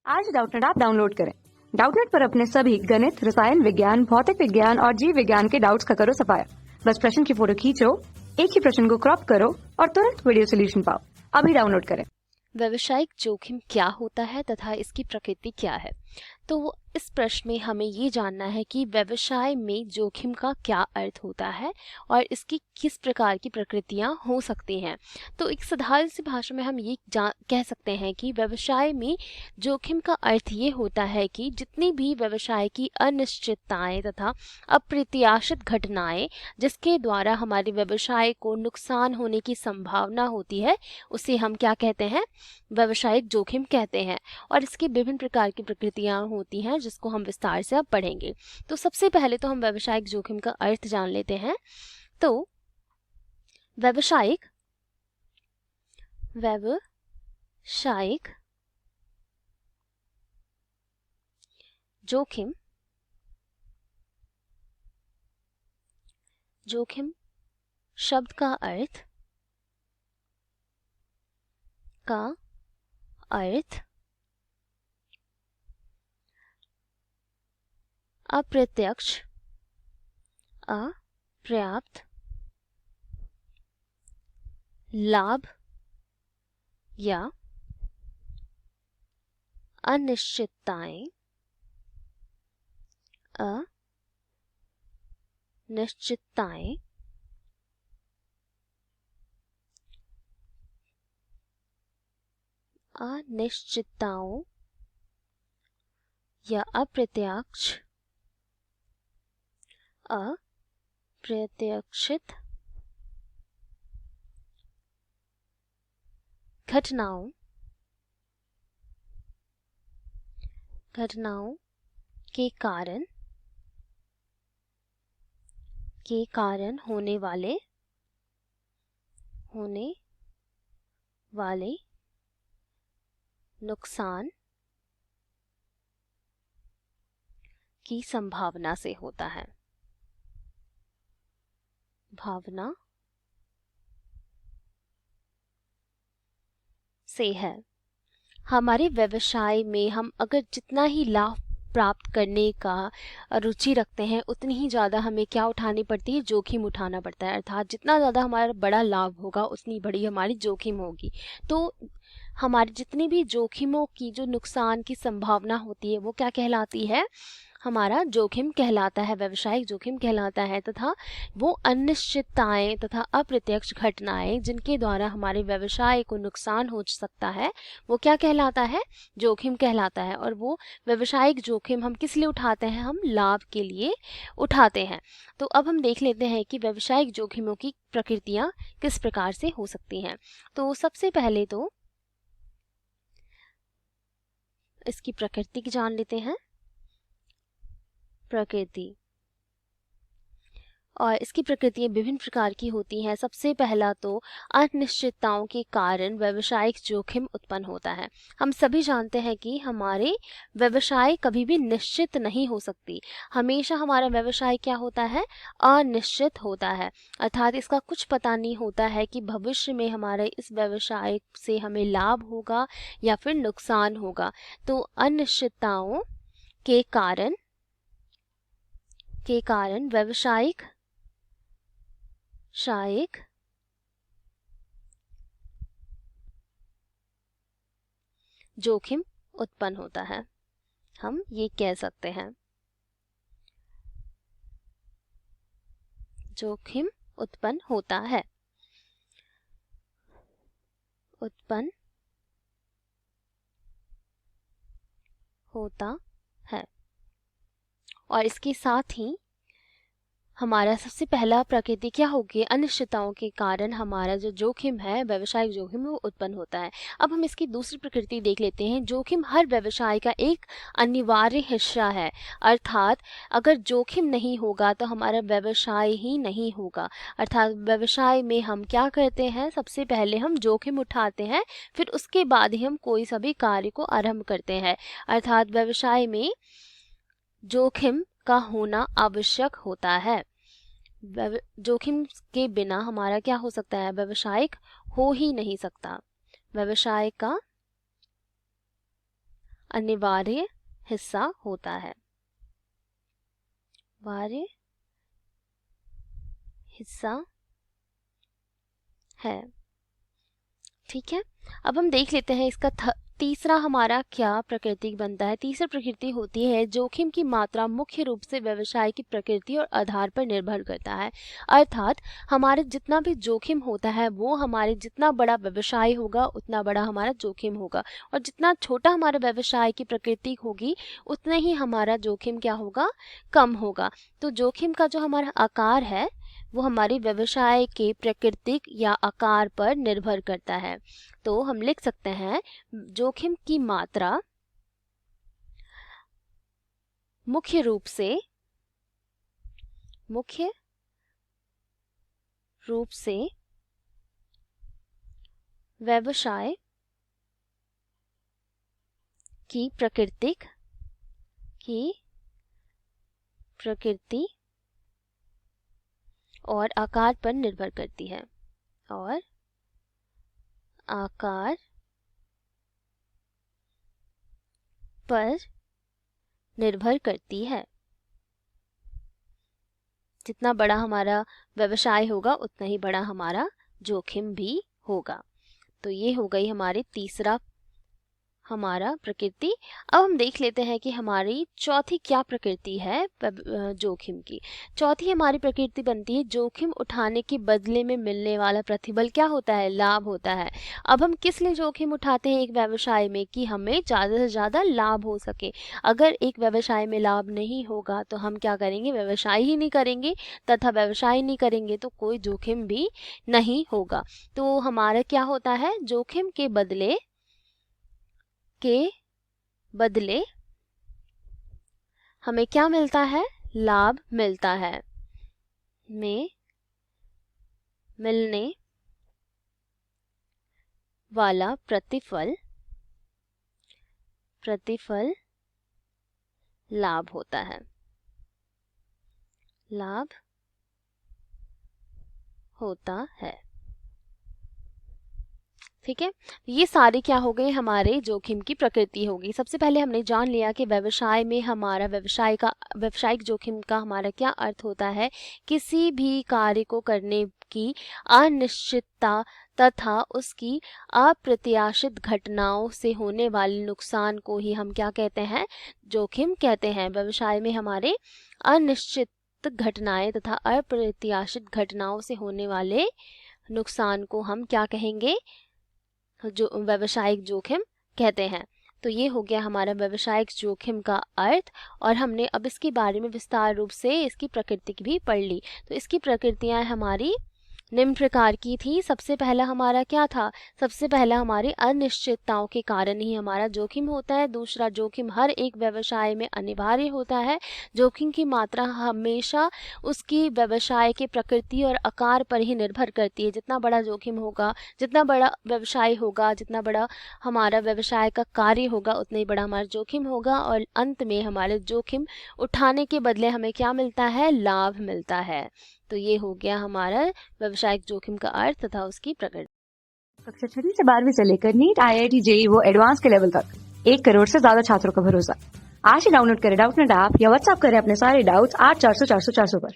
आज Doubtnut app download करें। Doubtnut पर अपने सभी गणित, रसायन विज्ञान, भौतिक विज्ञान और जीव विज्ञान के डाउट्स का करो सफाया। बस प्रश्न की फोटो खींचो, एक ही प्रश्न को क्रॉप करो और तुरंत वीडियो सोल्यूशन पाओ। अभी डाउनलोड करें। व्यावसायिक जोखिम क्या होता है तथा इसकी प्रकृति क्या है? तो इस प्रश्न में हमें ये जानना है कि व्यवसाय में जोखिम का क्या अर्थ होता है और इसकी किस प्रकार की प्रकृतियां हो सकती हैं। तो एक साधारण सी भाषा में हम ये कह सकते हैं कि व्यवसाय में जोखिम का अर्थ ये होता है कि जितनी भी व्यवसाय की अनिश्चितताएं तथा अप्रत्याशित घटनाएं जिसके द्वारा हमारे व्यवसाय को नुकसान होने की संभावना होती है, उसे हम क्या कहते हैं? व्यवसायिक जोखिम कहते हैं। और इसकी विभिन्न प्रकार की प्रकृतियां होती हैं जिसको हम विस्तार से अब पढ़ेंगे। तो सबसे पहले तो हम व्यवसायिक जोखिम का अर्थ जान लेते हैं। तो व्यवसायिक जोखिम शब्द का अर्थ अप्रत्यक्ष, अपर्याप्त लाभ या अनिश्चितताएं अनिश्चितताओं या अप्रत्याशित घटनाओं के कारण होने वाले नुकसान की संभावना से होता है। हमारे व्यवसाय में हम अगर जितना ही लाभ प्राप्त करने का रुचि रखते हैं, उतनी ही ज़्यादा हमें क्या उठानी पड़ती है? जोखिम उठाना पड़ता है। अर्थात जितना ज़्यादा हमारा बड़ा लाभ होगा, उतनी बड़ी हमारी जोखिम होगी। तो हमारे जितनी भी जोखिमों की जो नुकसान की संभावना होती है, वो क्या कहलाती है? हमारा जोखिम कहलाता है, व्यवसायिक जोखिम कहलाता है। तथा वो अनिश्चितताएं तथा अप्रत्यक्ष घटनाएं जिनके द्वारा हमारे व्यवसाय को नुकसान हो सकता है, वो क्या कहलाता है? जोखिम कहलाता है। और वो व्यवसायिक जोखिम हम किस लिए उठाते हैं? हम लाभ के लिए उठाते हैं। तो अब हम देख लेते हैं कि व्यवसायिक जोखिमों की प्रकृतियां किस प्रकार से हो सकती हैं। तो सबसे पहले तो इसकी प्रकृति की जान लेते हैं। प्रकृति और इसकी प्रकृतियां विभिन्न प्रकार की होती हैं। सबसे पहला तो अनिश्चितताओं के कारण व्यवसायिक जोखिम उत्पन्न होता है। हम सभी जानते हैं कि हमारे व्यवसाय कभी भी निश्चित नहीं हो सकती। हमेशा हमारा व्यवसाय क्या होता है? अनिश्चित होता है। अर्थात इसका कुछ पता नहीं होता है कि भविष्य में हमारे इस व्यवसाय से हमें लाभ होगा या फिर नुकसान होगा। तो अनिश्चितताओं के कारण व्यवसायिक जोखिम उत्पन्न होता है। हम ये कह सकते हैं, जोखिम उत्पन्न होता है। और इसके साथ ही हमारा सबसे पहला प्रकृति क्या होगी? अनिश्चितताओं के कारण हमारा जो जोखिम है, व्यवसायिक जोखिम, वो उत्पन्न होता है। अब हम इसकी दूसरी प्रकृति देख लेते हैं। जोखिम हर व्यवसाय का एक अनिवार्य हिस्सा है। अर्थात अगर जोखिम नहीं होगा तो हमारा व्यवसाय ही नहीं होगा। अर्थात व्यवसाय में हम क्या करते हैं? सबसे पहले हम जोखिम उठाते हैं, फिर उसके बाद ही हम कोई सभी कार्य को आरंभ करते हैं। अर्थात व्यवसाय में जोखिम का होना आवश्यक होता है। जोखिम के बिना हमारा क्या हो सकता है? व्यवसायिक हो ही नहीं सकता। व्यवसाय का अनिवार्य हिस्सा होता है, अनिवार्य हिस्सा है। ठीक है, अब हम देख लेते हैं इसका तीसरा हमारा क्या प्रकृति बनता है। तीसरी प्रकृति होती है जोखिम की मात्रा मुख्य रूप से व्यवसाय की प्रकृति और आधार पर निर्भर करता है। अर्थात हमारे जितना भी जोखिम होता है वो हमारे जितना बड़ा व्यवसाय होगा उतना बड़ा हमारा जोखिम होगा, और जितना छोटा हमारे व्यवसाय की प्रकृति होगी उतना ही हमारा जोखिम क्या होगा, कम होगा। तो जोखिम का जो हमारा आकार है वो हमारे व्यवसाय के प्राकृतिक या आकार पर निर्भर करता है। तो हम लिख सकते हैं जोखिम की मात्रा मुख्य रूप से व्यवसाय की प्रकृति और आकार पर निर्भर करती है, और आकार पर निर्भर करती है। जितना बड़ा हमारा व्यवसाय होगा उतना ही बड़ा हमारा जोखिम भी होगा। तो ये हो गई हमारी तीसरा हमारा प्रकृति। अब हम देख लेते हैं कि हमारी चौथी क्या प्रकृति है जोखिम की। चौथी हमारी प्रकृति बनती है जोखिम उठाने के बदले में मिलने वाला प्रतिफल क्या होता है, लाभ होता है। अब हम किस लिए जोखिम उठाते हैं एक व्यवसाय में, कि हमें ज़्यादा से ज़्यादा लाभ हो सके। अगर एक व्यवसाय में लाभ नहीं होगा तो हम क्या करेंगे, व्यवसाय ही नहीं करेंगे, तथा व्यवसाय नहीं करेंगे तो कोई जोखिम भी नहीं होगा। तो हमारा क्या होता है, जोखिम के बदले हमें क्या मिलता है, लाभ मिलता है। में मिलने वाला प्रतिफल लाभ होता है, लाभ होता है। ठीक है, ये सारे क्या हो गए, हमारे जोखिम की प्रकृति होगी। सबसे पहले हमने जान लिया कि व्यवसाय में हमारा व्यवसायिक जोखिम का हमारा क्या अर्थ होता है, किसी भी कार्य को करने की अनिश्चितता तथा उसकी अप्रत्याशित घटनाओं से होने वाले नुकसान को ही हम क्या कहते हैं, जोखिम कहते हैं। व्यवसाय में हमारे अनिश्चित घटनाएं तथा अप्रत्याशित घटनाओं से होने वाले नुकसान को हम क्या कहेंगे, जो व्यवसायिक जोखिम कहते हैं। तो ये हो गया हमारा व्यवसायिक जोखिम का अर्थ, और हमने अब इसके बारे में विस्तार रूप से इसकी प्रकृति भी पढ़ ली। तो इसकी प्रकृतियां हमारी निम्न प्रकार की थी। सबसे पहला हमारा क्या था, सबसे पहला हमारी अनिश्चितताओं के कारण ही हमारा जोखिम होता है। दूसरा, जोखिम हर एक व्यवसाय में अनिवार्य होता है। जोखिम की मात्रा हमेशा उसकी व्यवसाय के प्रकृति और आकार पर ही निर्भर करती है। जितना बड़ा जोखिम होगा, जितना बड़ा व्यवसाय होगा, जितना बड़ा हमारा व्यवसाय का कार्य होगा, उतना ही बड़ा हमारा जोखिम होगा। और अंत में हमारे जोखिम उठाने के बदले हमें क्या मिलता है, लाभ मिलता है। तो ये हो गया हमारा व्यवसायिक जोखिम का अर्थ तथा उसकी प्रकृति। कक्षा 6 से 12वीं से लेकर नीट, IIT, JEE वो एडवांस के लेवल तक 1 करोड़ से ज्यादा छात्रों का भरोसा। आज ही डाउनलोड करें डाउटनेट ऐप या व्हाट्सएप करें अपने सारे डाउट्स 8400 400 400 पर।